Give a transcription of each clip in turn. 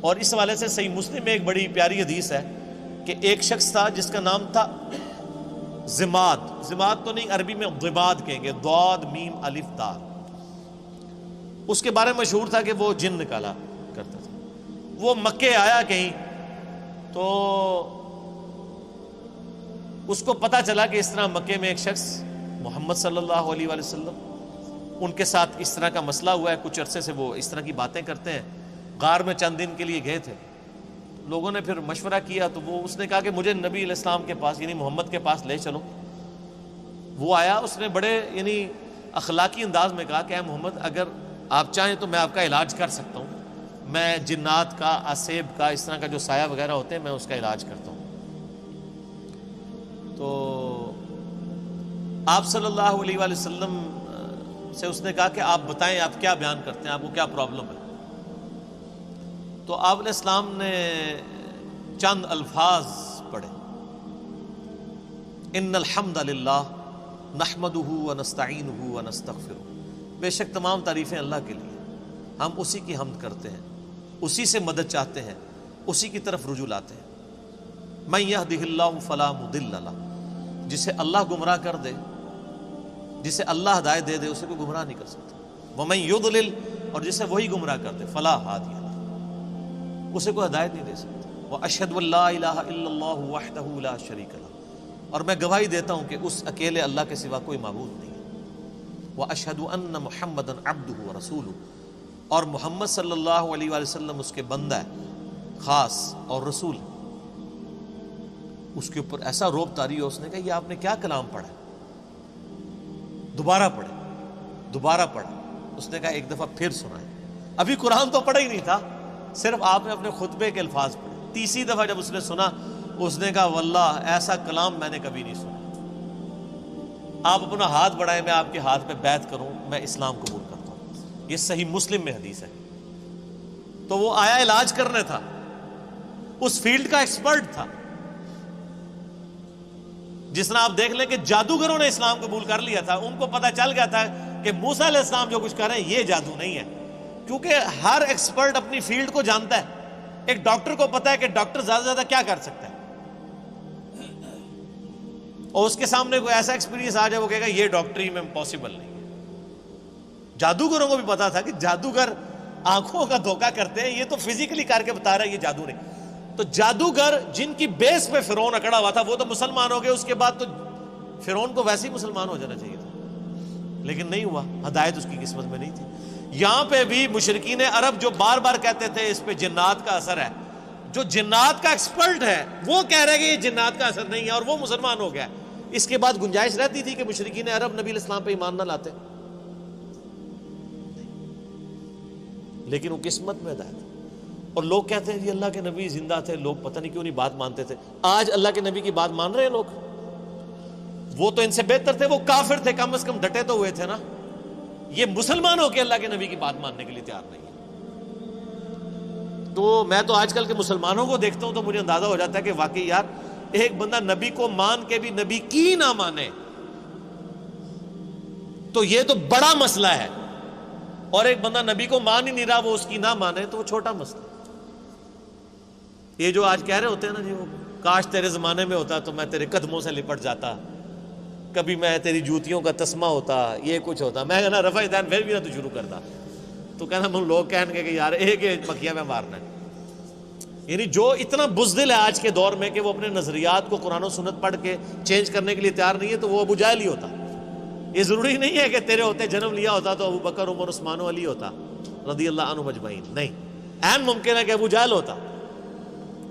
اور اس حوالے سے صحیح مسلم میں ایک بڑی پیاری حدیث ہے کہ ایک شخص تھا جس کا نام تھا زماد. زماد تو نہیں، عربی میں ضباد کہیں گے، ضاد میم الف دال. اس کے بارے میں مشہور تھا کہ وہ جن نکالا کرتا تھا. وہ مکے آیا کہیں تو اس کو پتا چلا کہ اس طرح مکے میں ایک شخص محمد صلی اللہ علیہ وآلہ وسلم ان کے ساتھ اس طرح کا مسئلہ ہوا ہے. کچھ عرصے سے وہ اس طرح کی باتیں کرتے ہیں. غار میں چند دن کے لیے گئے تھے. لوگوں نے پھر مشورہ کیا تو اس نے کہا کہ مجھے نبی علیہ السلام کے پاس یعنی محمد کے پاس لے چلو. وہ آیا، اس نے بڑے یعنی اخلاقی انداز میں کہا کہ اے محمد، اگر آپ چاہیں تو میں آپ کا علاج کر سکتا ہوں. میں جنات کا، اسیب کا، اس طرح کا جو سایہ وغیرہ ہوتے ہیں میں اس کا علاج کرتا ہوں. تو آپ صلی اللہ علیہ وآلہ وسلم سے اس نے کہا کہ آپ بتائیں آپ کیا بیان کرتے ہیں، آپ کو کیا پرابلم ہے. تو آپ علیہ السلام نے چند الفاظ پڑھے، ان الحمد للہ نحمدہ ونستعینہ ونستغفرہ. بے شک تمام تعریفیں اللہ کے لیے، ہم اسی کی حمد کرتے ہیں، اسی سے مدد چاہتے ہیں، اسی کی طرف رجوع لاتے ہیں. من یہدہ اللہ فلا مضل لہ، جسے اللہ گمراہ کر دے، جسے اللہ ہدایت دے دے، اسے کوئی گمراہ نہیں کر سکتا. ومن یضلل، اور جسے وہی گمراہ کر دے، فلا ہادی لہ، اسے کوئی ہدایت نہیں دے سکتا. واشہد ان لا الہ الا اللہ وحدہ لا شریک لہ، اور میں گواہی دیتا ہوں کہ اس اکیلے اللہ کے سوا کوئی معبود نہیں ہے. واشہد ان محمدا عبدہ ورسولہ، اور محمد صلی اللہ علیہ وآلہ وسلم اس کے بندہ ہے خاص اور رسول. اس کے اوپر ایسا روب طاری ہو، اس نے کہا یہ آپ نے کیا کلام پڑھا؟ دوبارہ پڑھے، دوبارہ پڑھا. اس نے کہا ایک دفعہ پھر سنائے. ابھی قرآن تو پڑھا ہی نہیں تھا، صرف آپ نے اپنے خطبے کے الفاظ پڑھے. تیسری دفعہ جب اس نے سنا، اس نے کہا واللہ ایسا کلام میں نے کبھی نہیں سنا. آپ اپنا ہاتھ بڑھائیں، میں آپ کے ہاتھ پہ بیعت کروں، میں اسلام قبول کرتا ہوں. یہ صحیح مسلم میں حدیث ہے. تو وہ آیا علاج کرنے تھا، اس فیلڈ کا ایکسپرٹ تھا. جس طرح آپ دیکھ لیں کہ جادوگروں نے اسلام قبول کر لیا تھا، ان کو پتہ چل گیا تھا کہ موسیٰ علیہ السلام جو کچھ کر رہے ہیں یہ جادو نہیں ہے، کیونکہ ہر ایکسپرٹ اپنی فیلڈ کو جانتا ہے. ایک ڈاکٹر کو پتا ہے کہ ڈاکٹر زیادہ سے زیادہ کیا کر سکتا ہے، اور اس کے سامنے کوئی ایسا ایکسپیرینس آ جائے وہ کہے گا یہ ڈاکٹری میں پاسبل نہیں ہے. جادوگروں کو بھی پتا تھا کہ جادوگر آنکھوں کا دھوکہ کرتے ہیں، یہ تو فزیکلی کر کے بتا رہا ہے، یہ جادو نہیں. تو جادوگر جن کی بیس پہ فرعون اکڑا ہوا تھا وہ تو مسلمان ہو گئے. اس کے بعد تو فرعون کو ویسے ہی مسلمان ہو جانا چاہیے تھا، لیکن نہیں ہوا، ہدایت اس کی قسمت میں نہیں تھی. یہاں پہ بھی مشرکین عرب جو بار بار کہتے تھے اس پہ جنات کا اثر ہے، جو جنات کا ایکسپرٹ ہے وہ کہہ رہے کہ یہ جنات کا اثر نہیں ہے، اور وہ مسلمان ہو گیا. اس کے بعد گنجائش رہتی تھی کہ مشرکین عرب نبی علیہ السلام پہ ایمان نہ لاتے، لیکن وہ قسمت میں ہدایت. اور لوگ کہتے ہیں جی اللہ کے نبی زندہ تھے، لوگ پتہ نہیں کیوں نہیں بات مانتے تھے. آج اللہ کے نبی کی بات مان رہے ہیں لوگ. وہ تو ان سے بہتر تھے، وہ کافر تھے، کم از کم ڈٹے تو ہوئے تھے نا. یہ مسلمان ہو کے اللہ کے نبی کی بات ماننے کے لیے تیار نہیں ہے. تو میں تو آج کل کے مسلمانوں کو دیکھتا ہوں تو مجھے اندازہ ہو جاتا ہے کہ واقعی یار ایک بندہ نبی کو مان کے بھی نبی کی نہ مانے تو یہ تو بڑا مسئلہ ہے، اور ایک بندہ نبی کو مان ہی نہیں رہا وہ اس کی نہ مانے تو وہ چھوٹا مسئلہ. یہ جو آج کہہ رہے ہوتے ہیں نا جی وہ کاش تیرے زمانے میں ہوتا تو میں تیرے قدموں سے لپٹ جاتا، کبھی میں تیری جوتیوں کا تسمہ ہوتا، یہ کچھ ہوتا. میں کہنا رفع دین پھر بھی نہ تو شروع کرتا. تو کہنا من لوگ کہیں گے کہ یار ایک مکھیا میں مارنا ہے. یعنی جو اتنا بزدل ہے آج کے دور میں کہ وہ اپنے نظریات کو قرآن و سنت پڑھ کے چینج کرنے کے لیے تیار نہیں ہے، تو وہ ابو جہل ہی ہوتا. یہ ضروری نہیں ہے کہ تیرے ہوتے جنم لیا ہوتا تو ابو بکر، عمر، عثمان و علی ہوتا رضی اللہ عنہم اجمعین. نہیں، عین ممکن ہے کہ ابو جہل ہوتا،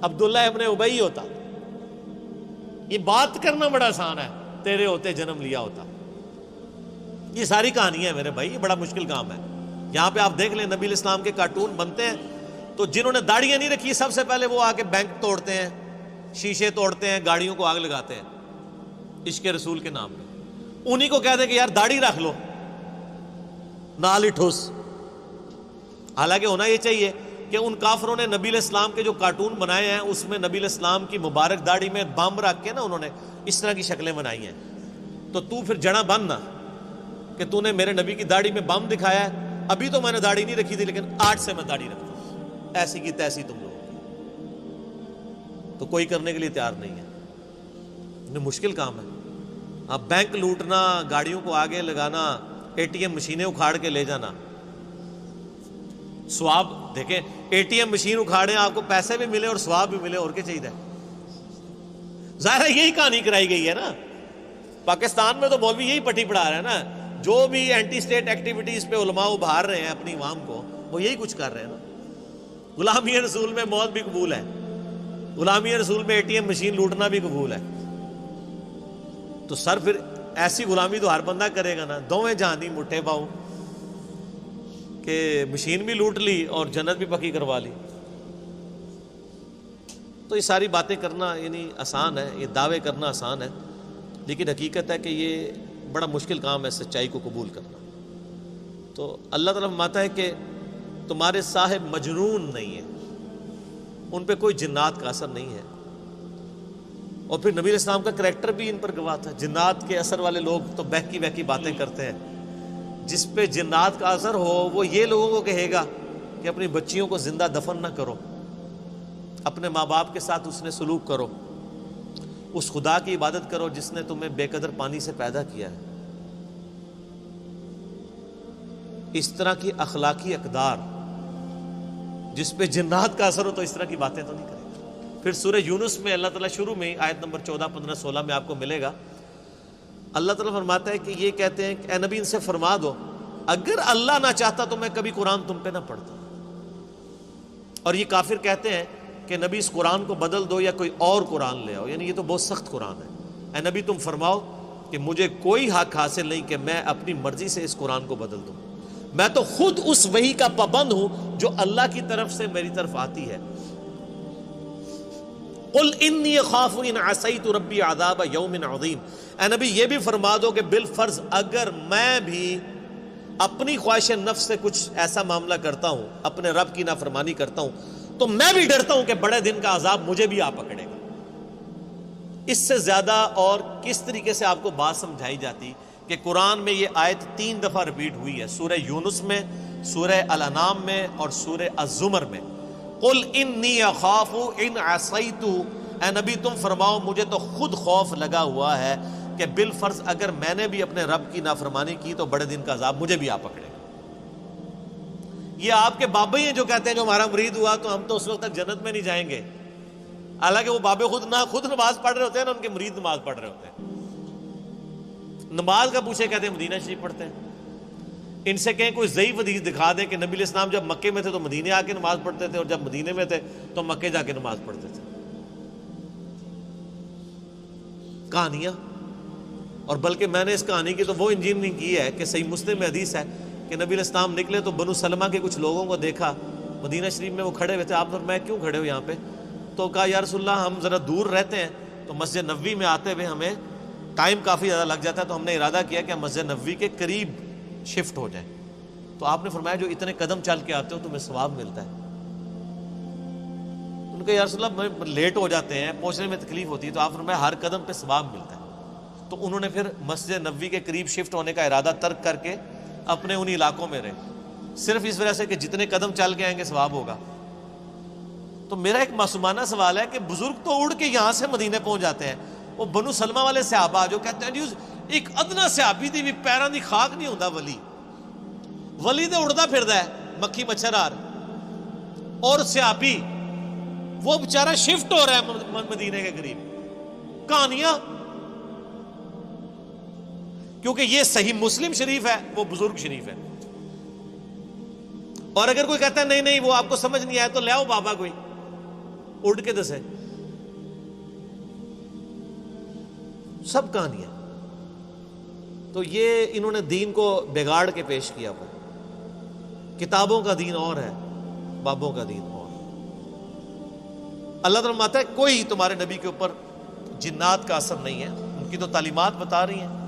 عبداللہ ابن ابی ہوتا. یہ بات کرنا بڑا آسان ہے، تیرے ہوتے جنم لیا ہوتا. یہ ساری کہانی ہے میرے بھائی، یہ بڑا مشکل کام ہے. یہاں پہ آپ دیکھ لیں نبی علیہ السلام کے کارٹون بنتے ہیں تو جنہوں نے داڑیاں نہیں رکھی سب سے پہلے وہ آ کے بینک توڑتے ہیں، شیشے توڑتے ہیں، گاڑیوں کو آگ لگاتے ہیں عشق رسول کے نام میں. انہی کو کہتے ہیں کہ یار داڑھی رکھ لو، نال ہی ٹھوس. حالانکہ ہونا یہ چاہیے کہ ان کافروں نے نبی علیہ السلام کے جو کارٹون بنائے ہیں اس میں نبی علیہ السلام کی مبارک داڑھی میں بم رکھ کے نا انہوں نے اس طرح کی شکلیں بنائی ہیں. تو پھر جڑا بن نا کہ تو نے میرے نبی کی داڑھی میں بم دکھایا ہے. ابھی تو میں نے داڑھی نہیں رکھی تھی لیکن آج سے میں داڑھی رکھتا ہوں. ایسی کی تیسی تم لوگوں کی، تو کوئی کرنے کے لیے تیار نہیں ہے. مشکل کام ہے. اب بینک لوٹنا، گاڑیوں کو آگے لگانا، اے ٹی ایم مشینیں اکھاڑ کے لے جانا. ثواب دیکھیں، اے ٹی ایم مشین اکھاڑیں، آپ کو پیسے بھی ملے اور ثواب بھی ملے، اور کیا چاہیے. ظاہر ہے یہی کہانی کرائی گئی ہے نا. پاکستان میں تو مولوی یہی پٹی پڑھا رہے ہیں نا. جو بھی اینٹی اسٹیٹ ایکٹیویٹیز پہ علماء ابھار رہے ہیں اپنی عوام کو، وہ یہی کچھ کر رہے ہیں نا. غلامی رسول میں موت بھی قبول ہے، غلامی رسول میں اے ٹی ایم مشین لوٹنا بھی قبول ہے. تو سر پھر ایسی غلامی تو ہر بندہ کرے گا نا. دوویں جہانی مٹھے پاؤ کہ مشین بھی لوٹ لی اور جنت بھی پکی کروا لی. تو یہ ساری باتیں کرنا یعنی آسان ہے، یہ دعوے کرنا آسان ہے، لیکن حقیقت ہے کہ یہ بڑا مشکل کام ہے سچائی کو قبول کرنا. تو اللہ تعالیٰ فرماتا ہے کہ تمہارے صاحب مجنون نہیں ہیں، ان پہ کوئی جنات کا اثر نہیں ہے. اور پھر نبی علیہ السلام کا کریکٹر بھی ان پر گواہ تھا. جنات کے اثر والے لوگ تو بہکی بہکی باتیں کرتے ہیں. جس پہ جنات کا اثر ہو وہ یہ لوگوں کو کہے گا کہ اپنی بچیوں کو زندہ دفن نہ کرو، اپنے ماں باپ کے ساتھ اس نے سلوک کرو، اس خدا کی عبادت کرو جس نے تمہیں بے قدر پانی سے پیدا کیا ہے. اس طرح کی اخلاقی اقدار جس پہ جنات کا اثر ہو تو اس طرح کی باتیں تو نہیں کرے. پھر سورہ یونس میں اللہ تعالیٰ شروع میں آیت نمبر 14، 15، 16 میں آپ کو ملے گا. اللہ تعالیٰ فرماتا ہے کہ یہ کہتے ہیں کہ اے نبی ان سے فرما دو اگر اللہ نہ چاہتا تو میں کبھی قرآن تم پہ نہ پڑھتا. اور یہ کافر کہتے ہیں کہ نبی اس قرآن کو بدل دو یا کوئی اور قرآن لے آؤ، یعنی یہ تو بہت سخت قرآن ہے. اے نبی تم فرماؤ کہ مجھے کوئی حق حاصل نہیں کہ میں اپنی مرضی سے اس قرآن کو بدل دوں. میں تو خود اس وحی کا پابند ہوں جو اللہ کی طرف سے میری طرف آتی ہے. قل انی اخاف ان عصیت ربی عذاب یوم عظیم. اے نبی یہ بھی فرما دو کہ بالفرض اگر میں بھی اپنی خواہش نفس سے کچھ ایسا معاملہ کرتا ہوں، اپنے رب کی نافرمانی کرتا ہوں، تو میں بھی ڈرتا ہوں کہ بڑے دن کا عذاب مجھے بھی آ پکڑے گا. اس سے زیادہ اور کس طریقے سے آپ کو بات سمجھائی جاتی کہ قرآن میں یہ آیت 3 دفعہ ریپیٹ ہوئی ہے، سورہ یونس میں، سورہ الانعام میں اور سورہ الزمر میں. قل انی اخاف ان عصیت. اے نبی تم فرماؤ مجھے تو خود خوف لگا ہوا ہے کہ بالفرض اگر میں نے بھی اپنے رب کی نافرمانی کی تو بڑے دن کا عذاب مجھے بھی آ پکڑے گا. یہ آپ کے بابا ہی ہیں جو کہتے ہیں جو ہمارا مرید ہوا تو ہم تو اس وقت تک جنت میں نہیں جائیں گے. حالانکہ وہ بابے خود نماز پڑھ رہے ہوتے ہیں نا، ان کے مرید نماز پڑھ رہے ہوتے ہیں. نماز کا پوچھے کہتے ہیں مدینہ شریف پڑھتے ہیں. ان سے کہیں کوئی ضعیف حدیث دکھا دیں کہ نبی علیہ السلام جب مکے میں تھے تو مدینے آ کے نماز پڑھتے تھے اور جب مدینے میں تھے تو مکے جا کے نماز پڑھتے تھے. کہانیاں. اور بلکہ میں نے اس کہانی کی تو وہ انجینئرنگ کی ہے کہ صحیح مسلم میں حدیث ہے کہ نبی علیہ السلام نکلے تو بنو سلمہ کے کچھ لوگوں کو دیکھا مدینہ شریف میں، وہ کھڑے ہوئے تھے. آپ نے میں کیوں کھڑے ہو یہاں پہ؟ تو کہا یا رسول اللہ ہم ذرا دور رہتے ہیں تو مسجد نبوی میں آتے ہوئے ہمیں ٹائم کافی زیادہ لگ جاتا ہے، تو ہم نے ارادہ کیا کہ ہم مسجد نبوی کے قریب شفٹ ہو جائیں. تو آپ نے فرمایا جو اتنے قدم چل کے آتے ہو تمہیں ثواب ملتا ہے. ان کو یا رسول اللہ لیٹ ہو جاتے ہیں، پہنچنے میں تکلیف ہوتی ہے. تو آپ نے فرمایا ہر قدم پہ ثواب ملتا ہے. تو انہوں نے پھر مسجد نبوی کے قریب شفٹ ہونے کا ارادہ ترک کر کے اپنے ان علاقوں میں رہے، صرف اس وجہ سے کہ جتنے قدم چل کے آئیں گے ثواب ہوگا. تو میرا ایک معصومانہ سوال ہے کہ بزرگ تو اڑ کے یہاں سے مدینے پہنچ جاتے ہیں، وہ بنو سلمہ والے صحابہ جو کہتے ہیں ایک ادنا صحابی دی بھی پیراں دی خاک نہیں ہوندا ولی تے اڑدا پھردا ہے مکھی مچھر آر، اور صحابی وہ بیچارہ شفٹ ہو رہا ہے مدینے کے قریب. کہانیاں. کیونکہ یہ صحیح مسلم شریف ہے، وہ بزرگ شریف ہے. اور اگر کوئی کہتا ہے نہیں نہیں وہ آپ کو سمجھ نہیں آیا تو لے آؤ بابا کوئی اڑ کے دسے. سب کہانیاں. تو یہ انہوں نے دین کو بگاڑ کے پیش کیا ہوا. کتابوں کا دین اور ہے، بابوں کا دین اور. اللہ تعالیٰ فرماتا ہے کوئی تمہارے نبی کے اوپر جنات کا اثر نہیں ہے، ان کی تو تعلیمات بتا رہی ہیں.